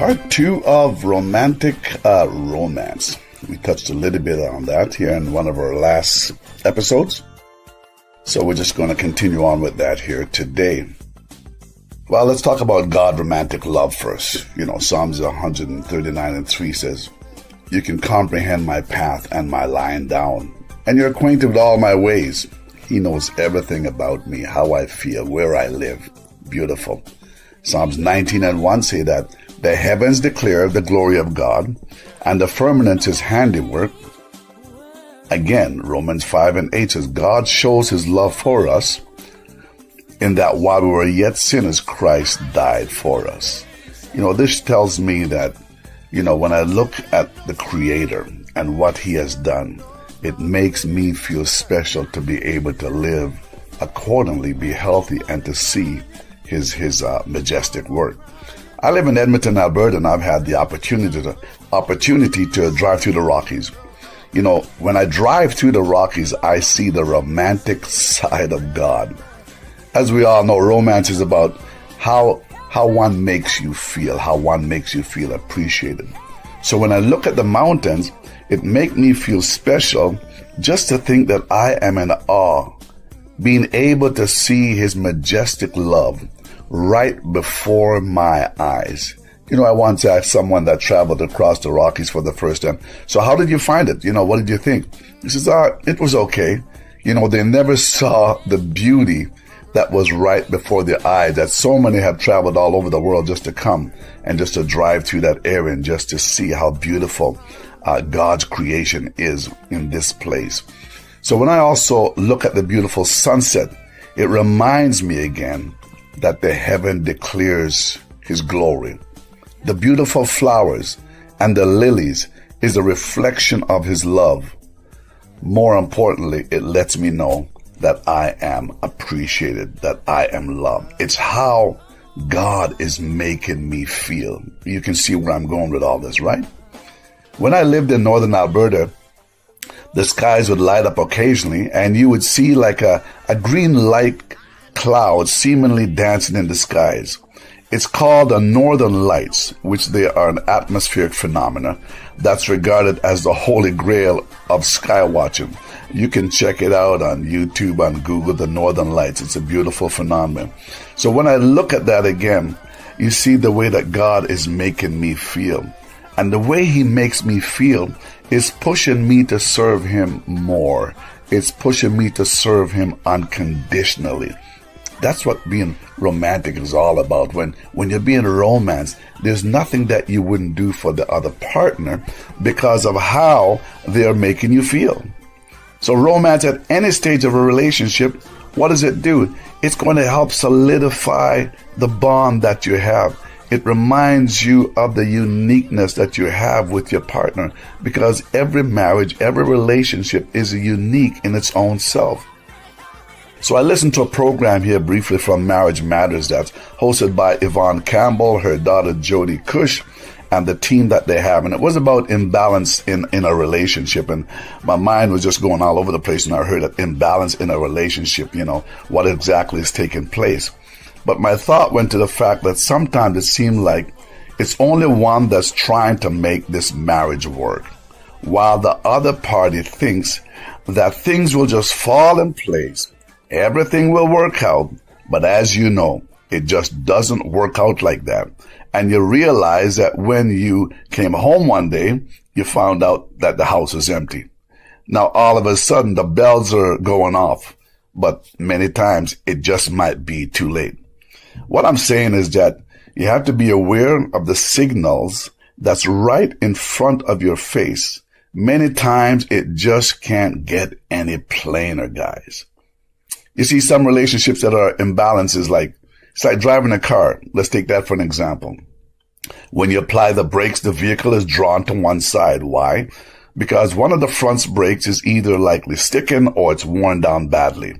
Part 2 of romantic romance. We touched a little bit on that here in one of our last episodes. So we're just going to continue on with that here today. Well, let's talk about God romantic love first. Psalms 139:3 says, "You can comprehend my path and my lying down, and you're acquainted with all my ways." He knows everything about me, how I feel, where I live. Beautiful. Psalms 19:1 say that the heavens declare the glory of God, and the firmament his handiwork. Again, Romans 5:8 says, God shows his love for us in that while we were yet sinners, Christ died for us. This tells me that, when I look at the Creator and what he has done, it makes me feel special to be able to live accordingly, be healthy, and to see his majestic work. I live in Edmonton, Alberta, and I've had the opportunity to drive through the Rockies. When I drive through the Rockies, I see the romantic side of God. As we all know, romance is about how one makes you feel, how one makes you feel appreciated. So when I look at the mountains, it makes me feel special just to think that I am in awe, being able to see his majestic love right before my eyes. I once asked someone that traveled across the Rockies for the first time, "So how did you find it? What did you think?" He says, "It was okay." They never saw the beauty that was right before their eyes, that so many have traveled all over the world just to come and just to drive through that area and just to see how beautiful God's creation is in this place. So when I also look at the beautiful sunset, it reminds me again that the heaven declares his glory. The beautiful flowers and the lilies is a reflection of his love. More importantly, it lets me know that I am appreciated, that I am loved. It's how God is making me feel. You can see where I'm going with all this, right? When I lived in northern Alberta, the skies would light up occasionally, and you would see like a green light cloud seemingly dancing in the skies. It's called the Northern Lights, which they are an atmospheric phenomena that's regarded as the holy grail of sky watching. You can check it out on YouTube, on Google, the Northern Lights. It's a beautiful phenomenon. So when I look at that again, you see the way that God is making me feel. And the way he makes me feel is pushing me to serve him more. It's pushing me to serve him unconditionally. That's what being romantic is all about. When you're being romance, there's nothing that you wouldn't do for the other partner because of how they're making you feel. So romance at any stage of a relationship, what does it do? It's going to help solidify the bond that you have. It reminds you of the uniqueness that you have with your partner, because every marriage, every relationship is unique in its own self. So I listened to a program here briefly from Marriage Matters that's hosted by Yvonne Campbell, her daughter Jody Cush, and the team that they have. And it was about imbalance in a relationship. And my mind was just going all over the place when I heard that imbalance in a relationship, what exactly is taking place. But my thought went to the fact that sometimes it seemed like it's only one that's trying to make this marriage work, while the other party thinks that things will just fall in place. Everything will work out, but as you know, it just doesn't work out like that. And you realize that when you came home one day, you found out that the house is empty. Now, all of a sudden, the bells are going off, but many times it just might be too late. What I'm saying is that you have to be aware of the signals that's right in front of your face. Many times it just can't get any plainer, guys. You see, some relationships that are imbalances, it's like driving a car. Let's take that for an example. When you apply the brakes, the vehicle is drawn to one side. Why? Because one of the front brakes is either likely sticking or it's worn down badly.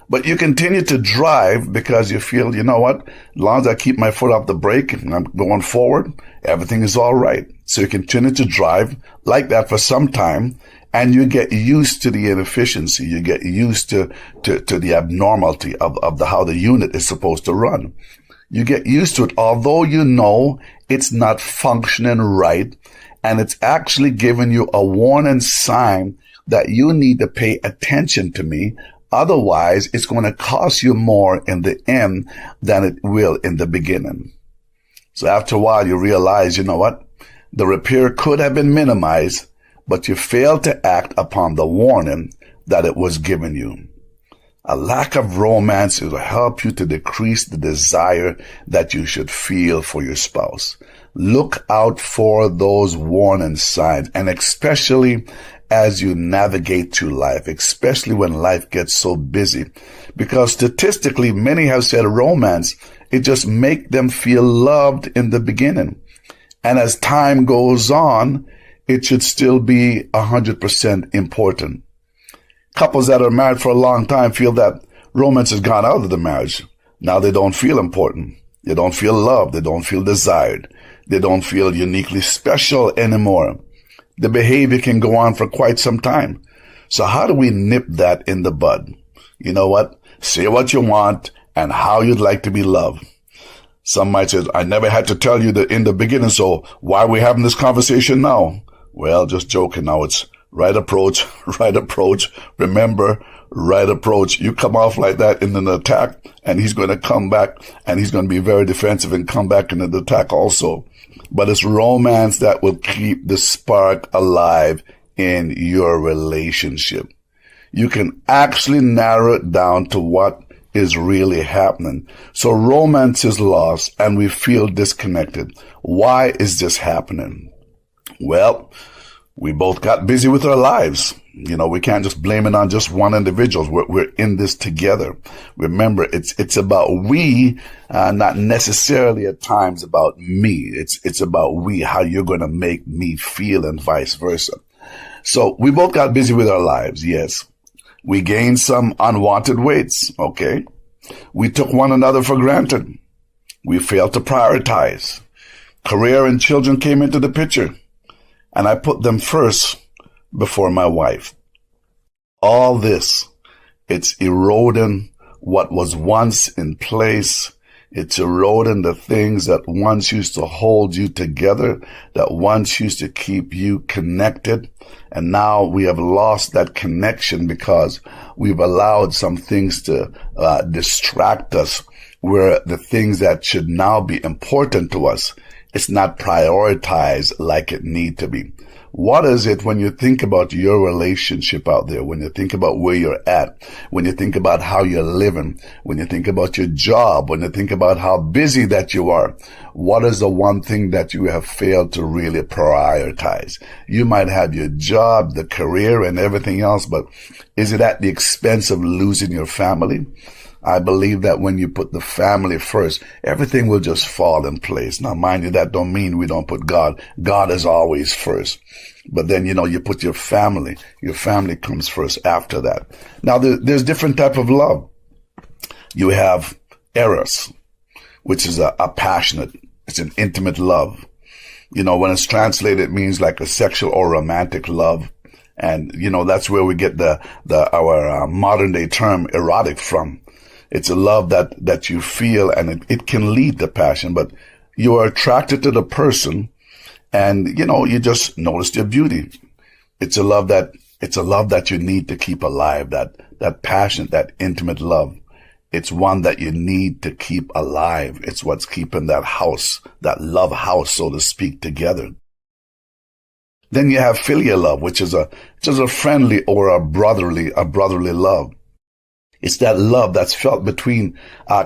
But you continue to drive because you feel, you know what, as long as I keep my foot off the brake and I'm going forward, everything is all right. So you continue to drive like that for some time, and you get used to the inefficiency. You get used to the abnormality of how the unit is supposed to run. You get used to it, although you know it's not functioning right, and it's actually giving you a warning sign that you need to pay attention to me. Otherwise, it's going to cost you more in the end than it will in the beginning. So after a while, you realize, you know what? The repair could have been minimized, but you failed to act upon the warning that it was given you. A lack of romance will help you to decrease the desire that you should feel for your spouse. Look out for those warning signs, and especially as you navigate through life, especially when life gets so busy. Because statistically, many have said romance, it just makes them feel loved in the beginning. And as time goes on, it should still be 100% important. Couples that are married for a long time feel that romance has gone out of the marriage. Now they don't feel important. They don't feel loved. They don't feel desired. They don't feel uniquely special anymore. The behavior can go on for quite some time. So how do we nip that in the bud? You know what? Say what you want and how you'd like to be loved. Some might say, I never had to tell you that in the beginning, so why are we having this conversation now? Well, just joking now. It's right approach, right approach. Remember, right approach. You come off like that in an attack, and he's going to come back, and he's going to be very defensive and come back in an attack also. But it's romance that will keep the spark alive in your relationship. You can actually narrow it down to what is really happening. So romance is lost, and we feel disconnected. Why is this happening? Well, we both got busy with our lives. You know, we can't just blame it on just one individual. We're in this together. Remember, it's about we, not necessarily at times about me. It's about we, how you're going to make me feel, and vice versa. So we both got busy with our lives. Yes. We gained some unwanted weights. Okay. We took one another for granted. We failed to prioritize. Career and children came into the picture, and I put them first before my wife. All this, it's eroding what was once in place. It's eroding the things that once used to hold you together, that once used to keep you connected. And now we have lost that connection because we've allowed some things to distract us, where the things that should now be important to us, it's not prioritized like it need to be. What is it when you think about your relationship out there, when you think about where you're at, when you think about how you're living, when you think about your job, when you think about how busy that you are? What is the one thing that you have failed to really prioritize? You might have your job, the career, and everything else, but is it at the expense of losing your family? I believe that when you put the family first, everything will just fall in place. Now, mind you, that don't mean we don't put God. God is always first. But then, you know, you put your family. Your family comes first after that. Now, there's different type of love. You have eros, which is a passionate, it's an intimate love. You know, when it's translated, it means like a sexual or romantic love. And, you know, that's where we get our modern day term erotic from. It's a love that you feel, and it can lead to passion, but you are attracted to the person, and, you know, you just notice their beauty. It's a love that you need to keep alive, that passion, that intimate love. It's one that you need to keep alive. It's what's keeping that house, that love house, so to speak, together. Then you have filial love, which is a friendly or a brotherly love. It's that love that's felt between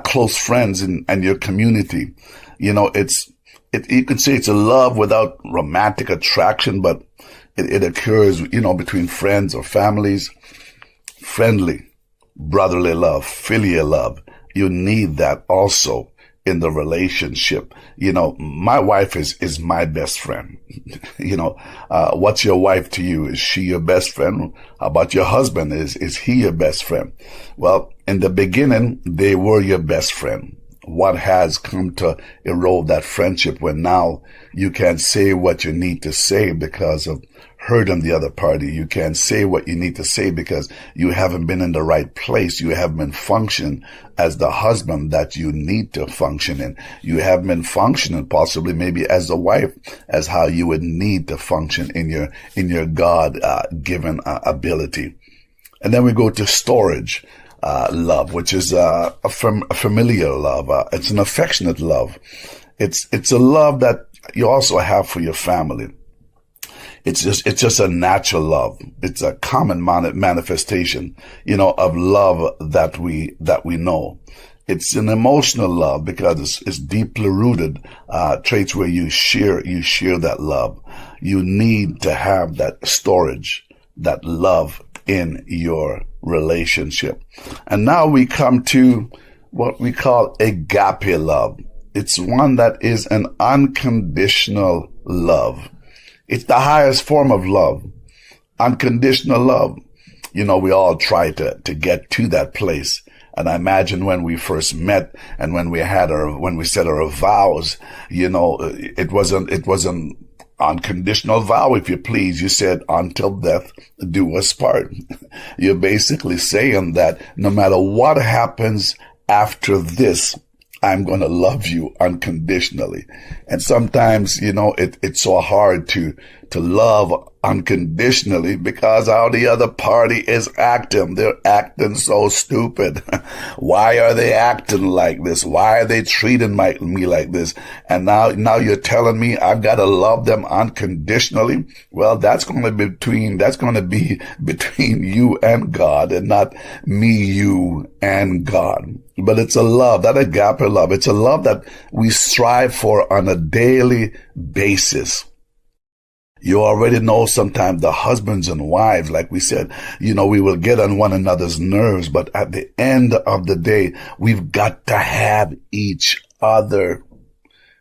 close friends and your community. You know, you could say it's a love without romantic attraction, but it occurs, you know, between friends or families. Friendly, brotherly love, filial love. You need that also in the relationship. You know, my wife is my best friend. You know, what's your wife to you? Is she your best friend? How about your husband? Is he your best friend? Well, in the beginning, they were your best friend. What has come to erode that friendship when now you can't say what you need to say because of hurting the other party. You can't say what you need to say because you haven't been in the right place. You haven't been functioning as the husband that you need to function in. You haven't been functioning possibly maybe as a wife, as how you would need to function in your God given ability. And then we go to storage. Love, which is a familiar love. It's an affectionate love. It's a love that you also have for your family. It's just a natural love. It's a common manifestation, of love that we know. It's an emotional love because it's deeply rooted, traits where you share that love. You need to have that storage, that love in your relationship. And now we come to what we call agape love. It's one that is an unconditional love. It's the highest form of love. Unconditional love. We all try to get to that place. And I imagine when we first met and when we said our vows, it wasn't unconditional vow, if you please. You said, until death do us part. You're basically saying that no matter what happens after this, I'm going to love you unconditionally. And sometimes, it's so hard to love unconditionally because how the other party is acting. They're acting so stupid. Why are they acting like this? Why are they treating me like this? And now you're telling me I've got to love them unconditionally. Well, that's going to be between you and God and not me, you and God. But it's a love, that agape love. It's a love that we strive for on a daily basis. You already know sometimes the husbands and wives, like we said, we will get on one another's nerves, but at the end of the day, we've got to have each other.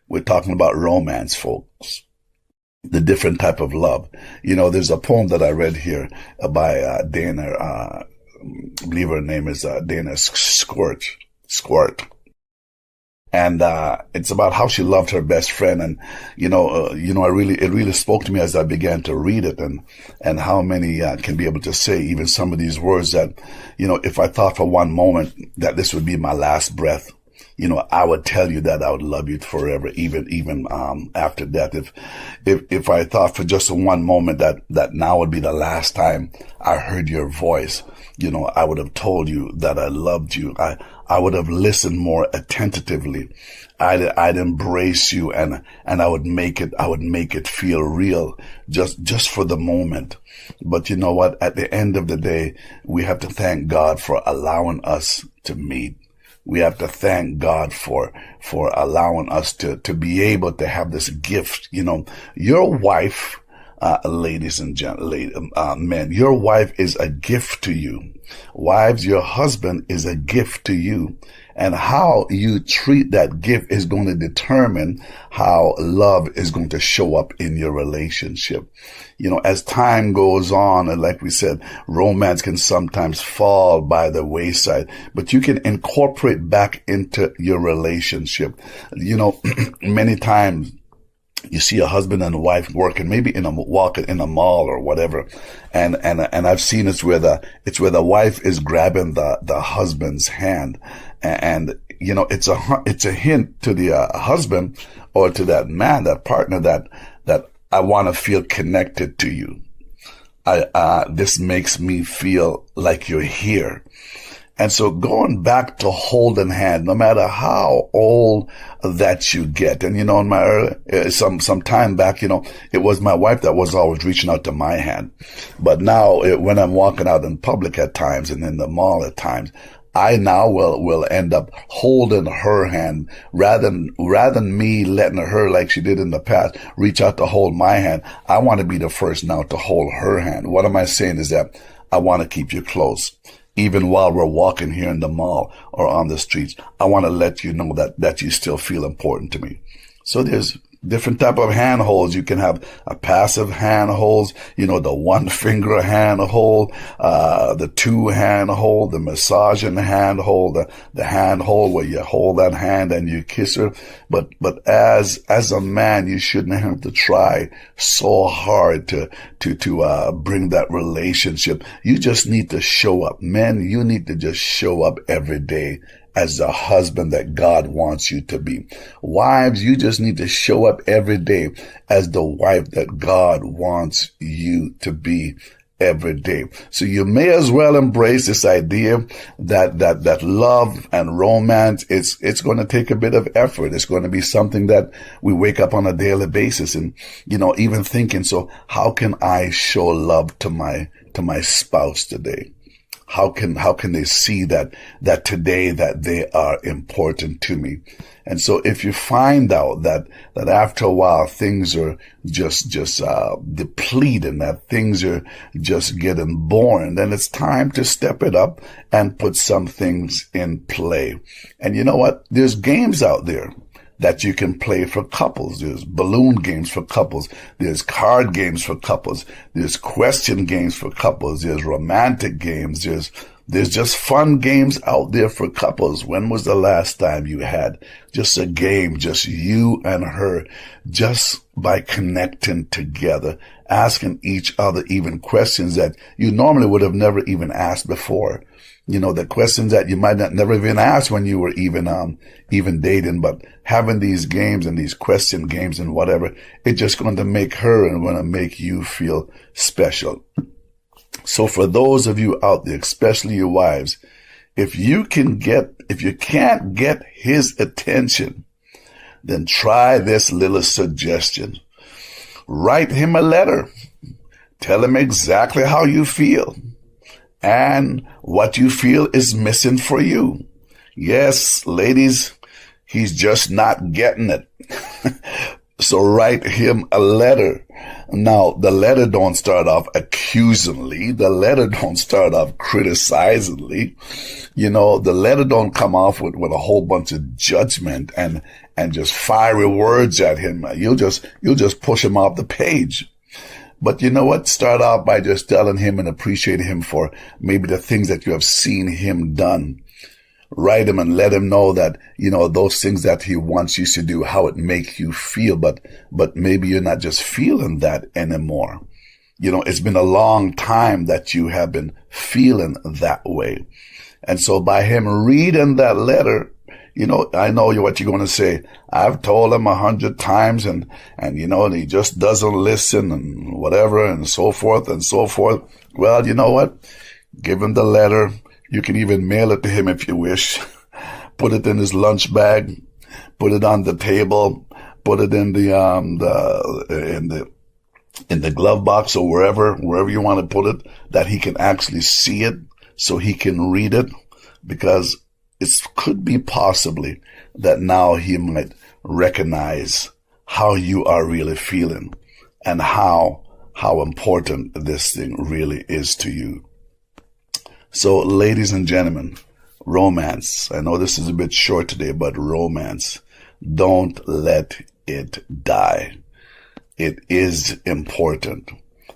We're talking about romance, folks. The different type of love. There's a poem that I read here by Dana, I believe her name is Dana Squirt. And it's about how she loved her best friend, and it really spoke to me as I began to read it, and how many can be able to say even some of these words that, if I thought for one moment that this would be my last breath, I would tell you that I would love you forever, even after death. If I thought for just one moment that now would be the last time I heard your voice, I would have told you that I loved you. I would have listened more attentively. I'd embrace you and I would make it feel real just for the moment. But you know what? At the end of the day, we have to thank God for allowing us to meet. We have to thank God for allowing us to be able to have this gift. Your wife, ladies and men, your wife is a gift to you. Wives, your husband is a gift to you. And how you treat that gift is going to determine how love is going to show up in your relationship. As time goes on, and like we said, romance can sometimes fall by the wayside, but you can incorporate back into your relationship. Many times, you see a husband and a wife working, maybe walking in a mall or whatever. And I've seen it's where the wife is grabbing the husband's hand. And, it's a hint to the husband or to that man, that partner that I want to feel connected to you. This makes me feel like you're here. And so going back to holding hand, no matter how old that you get. And, in my some time back, it was my wife that was always reaching out to my hand. But now when I'm walking out in public at times and in the mall at times, I now will end up holding her hand rather than me letting her, like she did in the past, reach out to hold my hand. I want to be the first now to hold her hand. What am I saying is that I want to keep you close. Even while we're walking here in the mall or on the streets, I want to let you know that you still feel important to me. So there's different type of hand holds. You can have a passive hand holds, the one finger hand hold, the two hand hold, the massaging hand hold, the hand hold where you hold that hand and you kiss her. But as a man, you shouldn't have to try so hard to bring that relationship. You just need to show up. Men, you need to just show up every day as the husband that God wants you to be. Wives, you just need to show up every day as the wife that God wants you to be every day. So you may as well embrace this idea that love and romance, it's going to take a bit of effort. It's going to be something that we wake up on a daily basis and, even thinking, so how can I show love to my spouse today? How can they see that today that they are important to me? And so if you find out that after a while things are just depleting, that things are just getting boring, then it's time to step it up and put some things in play. And you know what? There's games out there that you can play for couples. There's balloon games for couples. There's card games for couples. There's question games for couples. There's romantic games. There's just fun games out there for couples. When was the last time you had just a game, just you and her, just by connecting together, asking each other even questions that you normally would have never even asked before? The questions that you might not never even ask when you were even dating, but having these games and these question games and whatever, it's just going to make her and going to make you feel special. So for those of you out there, especially your wives, if you can't get his attention, then try this little suggestion. Write him a letter. Tell him exactly how you feel and what you feel is missing for you. Yes, ladies, he's just not getting it. So write him a letter. Now, the letter don't start off accusingly. The letter don't start off criticizingly. The letter don't come off with a whole bunch of judgment and just fiery words at him. You'll just push him off the page. But you know what? Start out by just telling him and appreciating him for maybe the things that you have seen him done. Write him and let him know that, those things that he wants you to do, how it makes you feel. But maybe you're not just feeling that anymore. It's been a long time that you have been feeling that way. And so by him reading that letter, I know what you're going to say. I've told him 100 times and he just doesn't listen and whatever and so forth and so forth. Well, you know what? Give him the letter. You can even mail it to him if you wish. Put it in his lunch bag. Put it on the table. Put it in the glove box or wherever you want to put it, that he can actually see it so he can read it, because it could be possibly that now he might recognize how you are really feeling and how important this thing really is to you. So, ladies and gentlemen, romance. I know this is a bit short today, but romance. Don't let it die. It is important.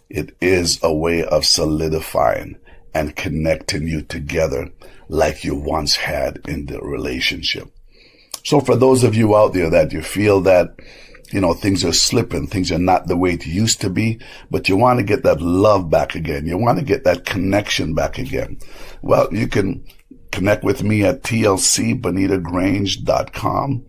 It is a way of solidifying and connecting you together like you once had in the relationship. So for those of you out there that you feel that, things are slipping, things are not the way it used to be, but you want to get that love back again. You want to get that connection back again. Well, you can connect with me at tlcbonittogrange.com.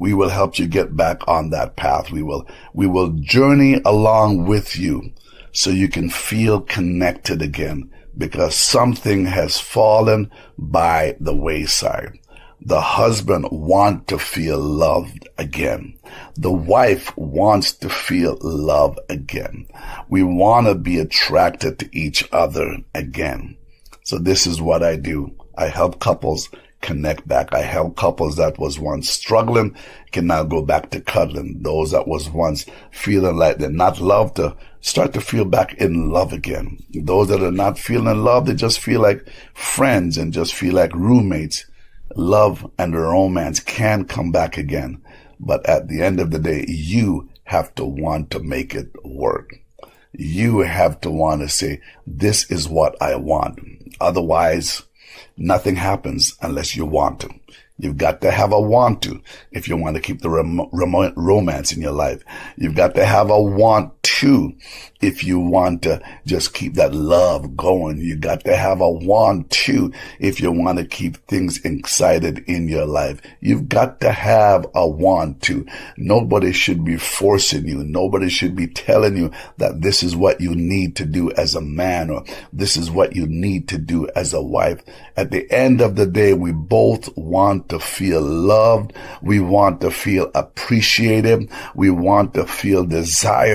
We will help you get back on that path. We will journey along with you so you can feel connected again, because something has fallen by the wayside. The husband wants to feel loved again. The wife wants to feel love again. We want to be attracted to each other again. So this is what I do. I help couples connect back. I help couples that was once struggling can now go back to cuddling. Those that was once feeling like they're not loved to start to feel back in love again. Those that are not feeling love, they just feel like friends and just feel like roommates. Love and romance can come back again But at the end of the day, you have to want to make it work. You have to want to say, this is what I want. Otherwise, nothing happens unless you want to. You've got to have a want to if you want to keep the romance in your life. You've got to have a want to if you want to just keep that love going. You got to have a want to if you want to keep things excited in your life. You've got to have a want to. Nobody should be forcing you. Nobody should be telling you that this is what you need to do as a man, or this is what you need to do as a wife. At the end of the day, we both want to feel loved. We want to feel appreciated. We want to feel desired.